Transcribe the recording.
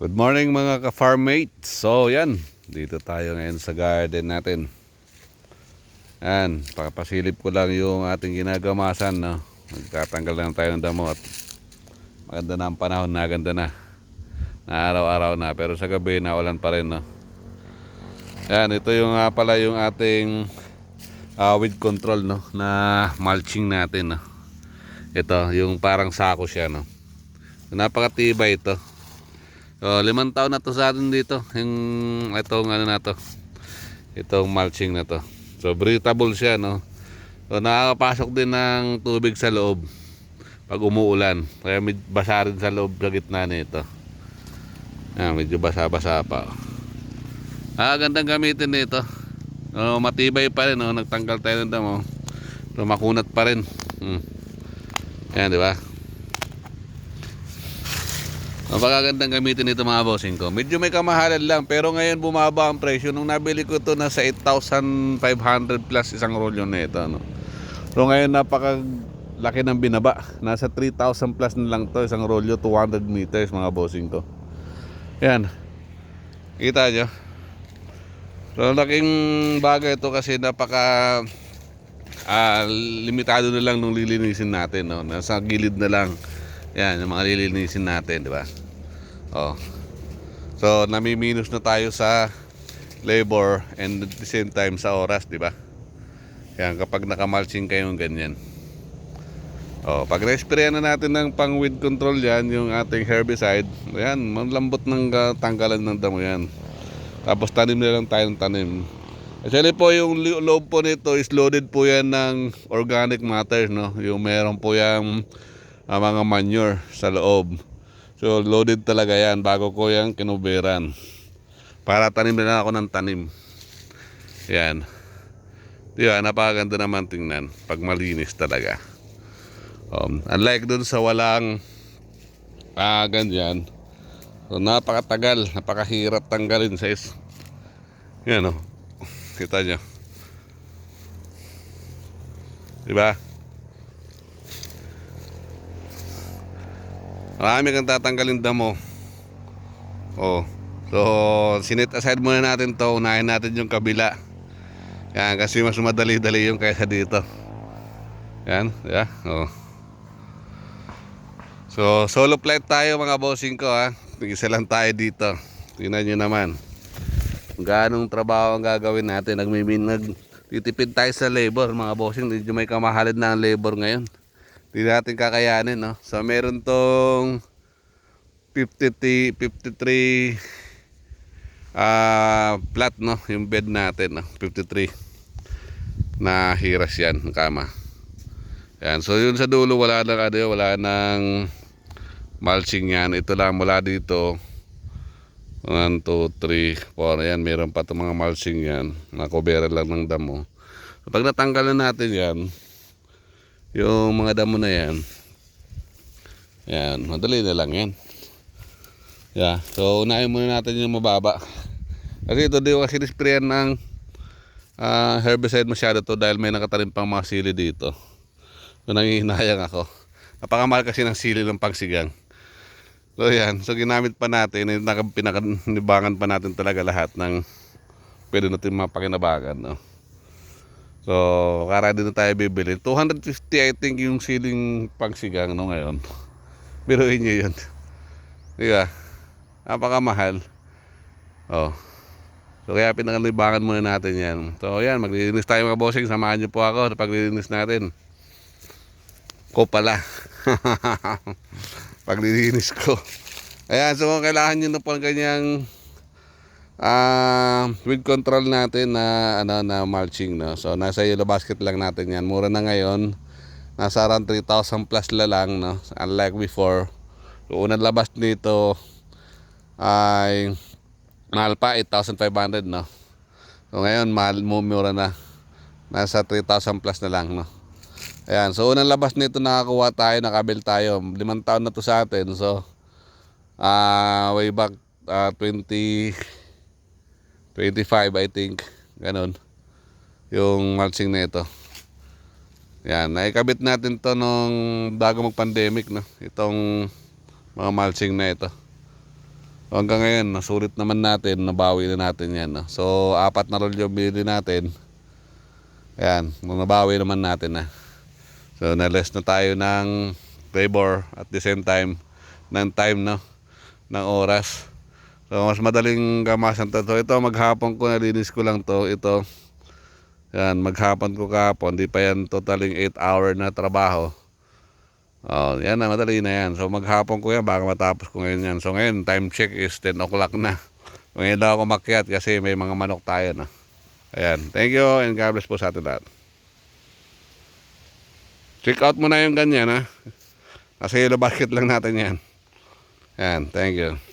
Good morning mga ka-farmmates. So yan, dito tayo ngayon sa garden natin. Yan, papasilip ko lang yung ating ginagamasan, no? Magtatanggal lang tayo ng damo at maganda na ang panahon, naganda na. Na araw-araw na, pero sa gabi naulan pa rin, no? Yan, ito yung pala yung ating weed control, no? Na mulching natin, no? Ito, yung parang sako siya, no? Napakatibay ito. So, 5 taon na to sa atin dito. Yung itong ano na to. Itong mulching na to. So, breathable siya, no. So, nakakapasok din ng tubig sa loob pag umuulan. Kaya basa rin sa loob sa gitna nito. Medyo basa-basa pa. Gandang gamitin nito. Matibay pa rin, no. Nagtanggal tayo ng damo. So, makunat pa rin. Yan, di ba? Napakagandang gamitin nito mga bossing ko. Medyo may kamahalan lang, pero ngayon bumaba ang presyo. Nung nabili ko ito nasa 8,500 plus isang rolyo na ito, no? So ngayon napakalaki ng binaba. Nasa 3,000 plus na lang to isang rolyo, 200 meters mga bossing ko. Yan. Kita nyo? So laking bagay ito kasi napaka limitado na lang nung lilinisin natin, no? Nasa gilid na lang. Yan, yung mga lilinisin natin, di ba? So, nami-minus na tayo sa labor and at the same time sa oras, di ba? Yan, kapag naka-mulching kayong ganyan. Pag na-sprayan na natin ng pang weed control yan, yung ating herbicide, yan, malambot ng tanggalan ng damo yan. Tapos tanim na lang tayo ng tanim. Actually po, yung loob po nito is loaded po yan ng organic matter, no? Yung meron po yung mga manure sa loob. So loaded talaga yan bago ko yan kinuberan. Para tanim na lang ako ng tanim. Yan. Diba, napakaganda naman tingnan pag malinis talaga. Unlike dun sa walang ganyan. So napakatagal, napakahirap tanggalin sa yan, o. Kita nyo. Diba? Marami kang tatanggalin damo. So sinit aside muna natin to. Unahin natin yung kabila. Yan, kasi mas madali-dali yung kaysa dito. Yan, yeah. So solo flight tayo mga bossing ko, ha. Isa lang tayo dito. Tingnan nyo naman kung gaanong trabaho ang gagawin natin. Nagtitipid tayo sa labor mga bossing. Medyo may kamahalin na ang labor ngayon. Hindi natin kakayanin, no? So meron tong 53 flat, no? Yung bed natin, no? 53 na hiras yan ng kama. Yan. So yun sa dulo wala nang mulching yan. Ito lang mula dito 1, 2, 3, 4. Ayan, meron pa itong mga mulching yan. Nakobera lang ng damo. So, pag natanggal na natin yan, yung mga damo na yan, yan, madali na lang yan. Yeah, so unahin muna natin yung mababa. Kasi ito di ko kasi nisprayan ng herbicide masyado to dahil may nakatanim pang mga sili dito. So nangihinayang ako. Napakamahal kasi ng sili ng pagsigang. So yan, so ginamit pa natin, pinakanibangan pa natin talaga lahat ng pwede natin mapakinabangan, no? So, kara din na tayo bibili. 250 I think yung siling pagsigang, no, ngayon. Biruin nyo yun. Diba? Napakamahal. So, kaya pinakalibangan muna natin yan. So, yan. Maglilinis tayo mga bossing. Samahan nyo po ako sa paglilinis natin. Ko pala. Paglilinis ko. Ayan. So, kung kailangan nyo na po ang kanyang weed control natin na mulching, no? So nasa yellow basket lang natin yan. Mura na ngayon. Nasa around 3,000 plus la lang, no? Unlike before. So unang labas nito ay mahal pa, 8,500, no? So ngayon mura na. Nasa 3,000 plus na lang, no? Ayan, so unang labas nito nakakuha tayo, nakabil tayo. 5 taon na to sa atin. So way back 25 I think, ganun yung mulching na ito. Yan, naikabit natin to nung bago mag pandemic, no? Itong mga mulching na ito. Hanggang ngayon, nasulit naman natin, nabawi na natin yan. No? So, 4 na roll yung binili natin. Ayan, nabawi naman natin na. So, na-less na tayo ng labor at the same time, ng time, no? Ng oras. So, mas madaling gamasan to. So, ito, maghapon ko, nalinis ko lang to. Ito, yan, maghapon ko kahapon. Di pa yan totaling 8 hour na trabaho. Oh, yan na, madali na yan. So maghapon ko yan, baka matapos ko ngayon yan. So ngayon, time check is 10 o'clock na. Ngayon daw ako makyat kasi may mga manok tayo na. Ayan, thank you and God bless po sa atin lahat. Check out mo na yung ganyan ha. Nasa yellow basket lang natin yan. Ayan, thank you.